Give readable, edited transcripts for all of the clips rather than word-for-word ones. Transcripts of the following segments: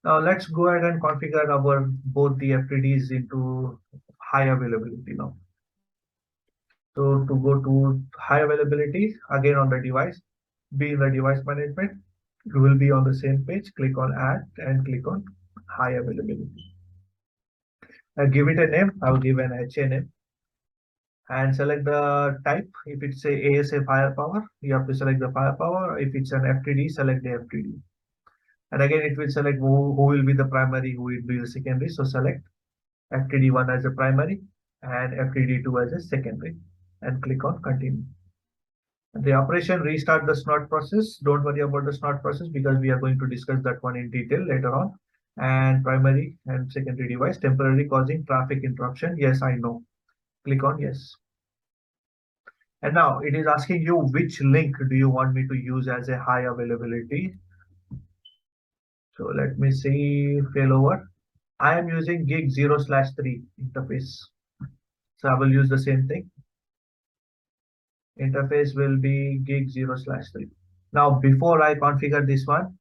Now let's go ahead and configure our both the FTDs into high availability now. So to go to high availability, again on the device, be in the device management, you will be on the same page, click on add and click on high availability. I give it a name, I'll give an HA name and select the type. If it's a ASA firepower, you have to select the firepower. If it's an FTD, select the FTD. And again, it will select who will be the primary, who will be the secondary. So select FTD1 as a primary and FTD2 as a secondary and click on continue. The operation restart the snort process. Don't worry about the snort process because we are going to discuss that one in detail later on. And primary and secondary device temporarily causing traffic interruption. Yes, I know. Click on yes. And now it is asking you which link do you want me to use as a high availability. So let me see failover. I am using gig 0/3 interface. So I will use the same thing. Interface will be gig 0/3. Now before I configure this one,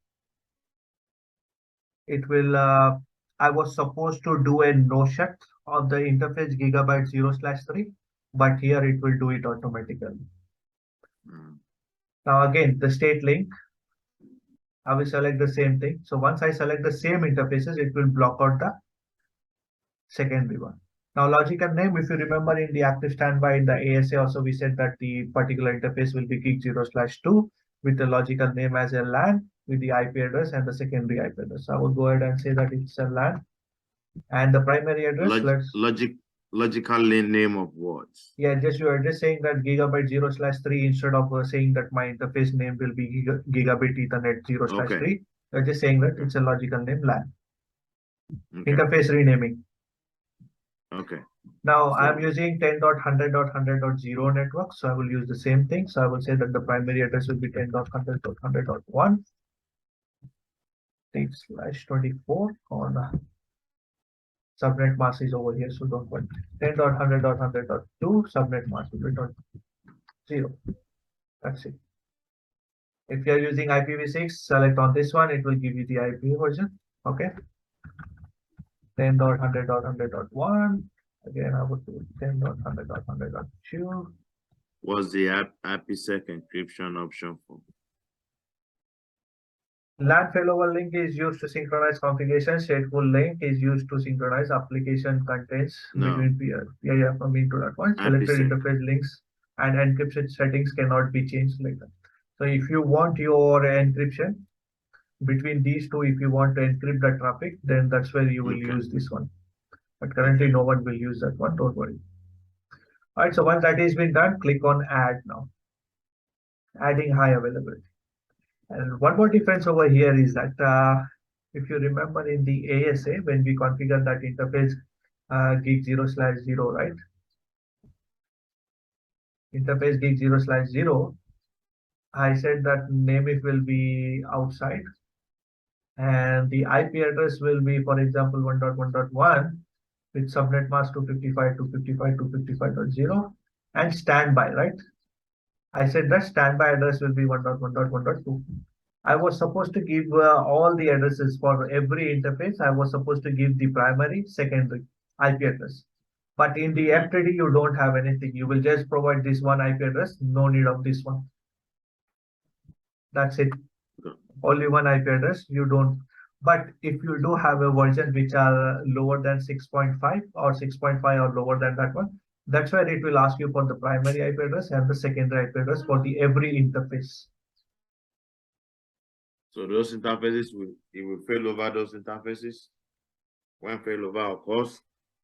it will I was supposed to do a no shut of the interface gigabyte 0/3, but here it will do it automatically. Now again, the state link, I will select the same thing. So once I select the same interfaces, it will block out the secondary one. Now logical name, if you remember in the active standby in the ASA also we said that the particular interface will be gig 0/2 with the logical name as a LAN with the IP address and the secondary IP address. So I will go ahead and say that it's a LAN. And the primary address, logical name of what? Yeah, you are just saying that gigabyte 0/3 instead of saying that my interface name will be gigabit Ethernet 0/3. Okay. You're just saying that it's a logical name LAN. Okay. Interface renaming. Okay. Now I'm using 10.100.100.0 network, so I will use the same thing. So I will say that the primary address will be 10.100.100.1 /24 on subnet mask is over here, so don't worry. 10.100.100.2 subnet mask will be 0. That's it. If you are using IPv6, select on this one, it will give you the IP version. Okay. 10.100.100.1. Again, I would do 10.100.100.2. What's the IPsec encryption option for? LAN failover link is used to synchronize configuration. Stateful link is used to synchronize application contents between peers. Yeah, from into that one. Selected interface links and encryption settings cannot be changed like that. So if you want your encryption between these two, if you want to encrypt the traffic, then that's where you will use this one. But currently no one will use that one, don't worry. All right, so once that has been done, click on add now. Adding high availability. And one more difference over here is that if you remember in the ASA, when we configure that interface gig 0/0, right? Interface gig 0/0, I said that name it will be outside and the IP address will be, for example, 1.1.1 with subnet mask 255.255.255.0 and standby, right? I said that standby address will be 1.1.1.2. I was supposed to give all the addresses for every interface. I was supposed to give the primary, secondary IP address. But in the FTD, you don't have anything. You will just provide this one IP address. No need of this one. That's it. Only one IP address. You don't. But if you do have a version which are lower than 6.5 or 6.5 or lower than that one, that's where it will ask you for the primary IP address and the secondary IP address for the every interface. So those interfaces it will fail over those interfaces. When fail over, of course,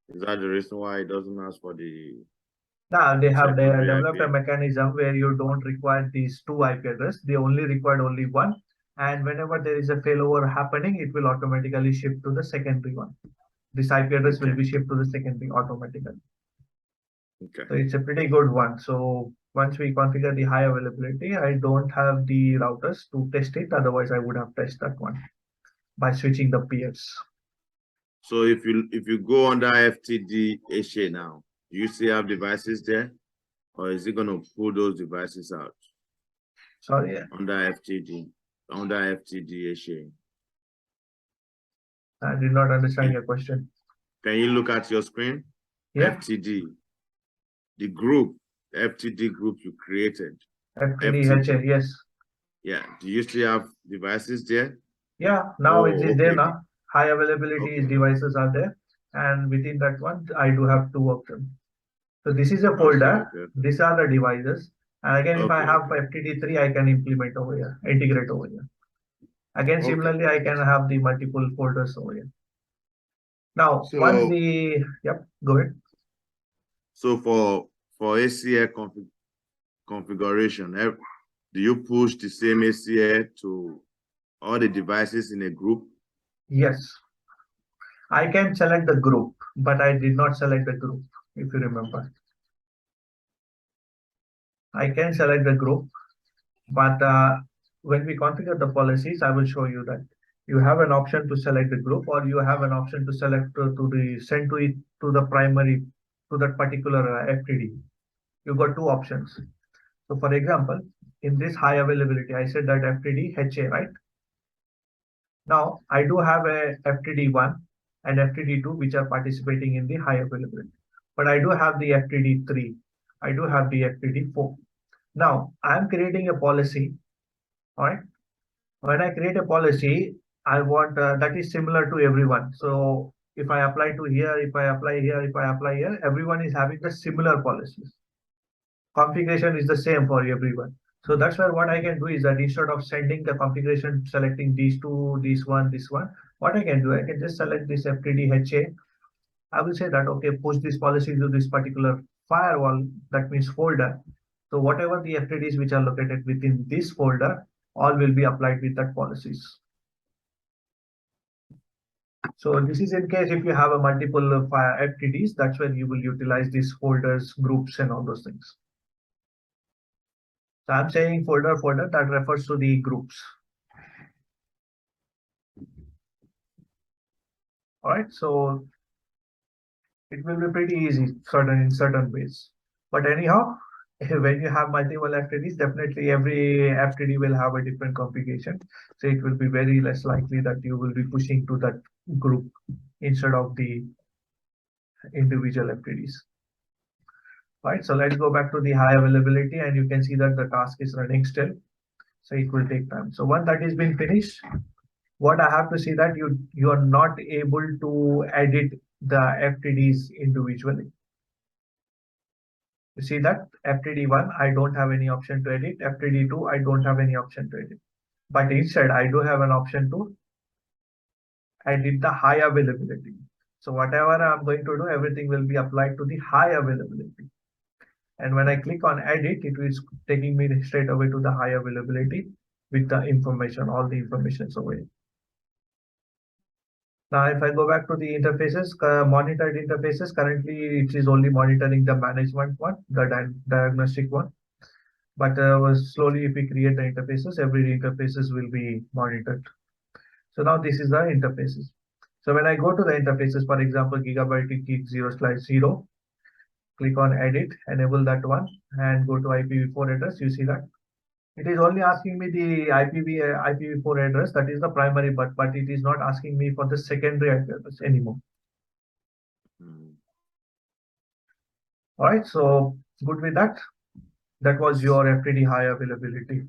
is that the reason why it doesn't ask for the? Now they have developed a mechanism where you don't require these two IP address. They only require only one. And whenever there is a failover happening, it will automatically shift to the secondary one. This IP address will be shipped to the secondary automatically. Okay. So it's a pretty good one. So once we configure the high availability, I don't have the routers to test it. Otherwise, I would have tested that one by switching the peers. So if you go under FTD HA now, do you still have devices there, or is it going to pull those devices out? Sorry. Under FTD HA. I did not understand your question. Can you look at your screen? Yeah. FTD, the group, FTD group you created. FTD, yes. Yeah. Do you still have devices there? Yeah, now it is there Okay. now. High availability devices are there, and within that one, I do have two of them. So this is a folder. Okay. These are the devices. And again, if I have FTD3, I can implement over here, integrate over here. Again, similarly, I can have the multiple folders over here. Now, once the, yep, go ahead. So for ACL configuration, do you push the same ACL to all the devices in a group? Yes. I can select the group, but I did not select the group, if you remember. I can select the group, but when we configure the policies, I will show you that you have an option to select the group, or you have an option to select to the send to it to the primary to that particular FTD. You got two options. So for example, in this high availability, I said that FTD HA, right? Now I do have a FTD1 and FTD2 which are participating in the high availability, but I do have the FTD3. I do have the FTD4. Now I'm creating a policy. All right. When I create a policy, I want that is similar to everyone. So if I apply to here, if I apply here, if I apply here, everyone is having the similar policies. Configuration is the same for everyone. So that's why what I can do is that instead of sending the configuration, selecting these two, this one, what I can do, I can just select this FTD HA. I will say that, okay, push this policy to this particular firewall, that means folder. So whatever the FTDs which are located within this folder, all will be applied with that policies. So this is in case if you have a multiple FTDs, that's when you will utilize these folders, groups, and all those things. So I'm saying folder, that refers to the groups. All right, so it will be pretty easy in certain ways. But anyhow, when you have multiple FTDs, definitely every FTD will have a different configuration. So it will be very less likely that you will be pushing to that group instead of the individual FTDs. Right, so let's go back to the high availability, and you can see that the task is running still. So it will take time. So once that is been finished, what I have to see that you are not able to edit the FTDs individually. You see that FTD1, I don't have any option to edit. FTD2, I don't have any option to edit. But instead, I do have an option to edit the high availability. So whatever I'm going to do, everything will be applied to the high availability. And when I click on edit, it is taking me straight away to the high availability with the information, all the information away. Now, if I go back to the interfaces, monitored interfaces, currently it is only monitoring the management one, the diagnostic one. But slowly, if we create the interfaces, every interfaces will be monitored. So now this is the interfaces. So when I go to the interfaces, for example, gigabyte gig 0/0, click on edit, enable that one, and go to IPv4 address. You see that it is only asking me the IPv4 address, that is the primary, but it is not asking me for the secondary address anymore. All right, so good with that. That was your FTD high availability.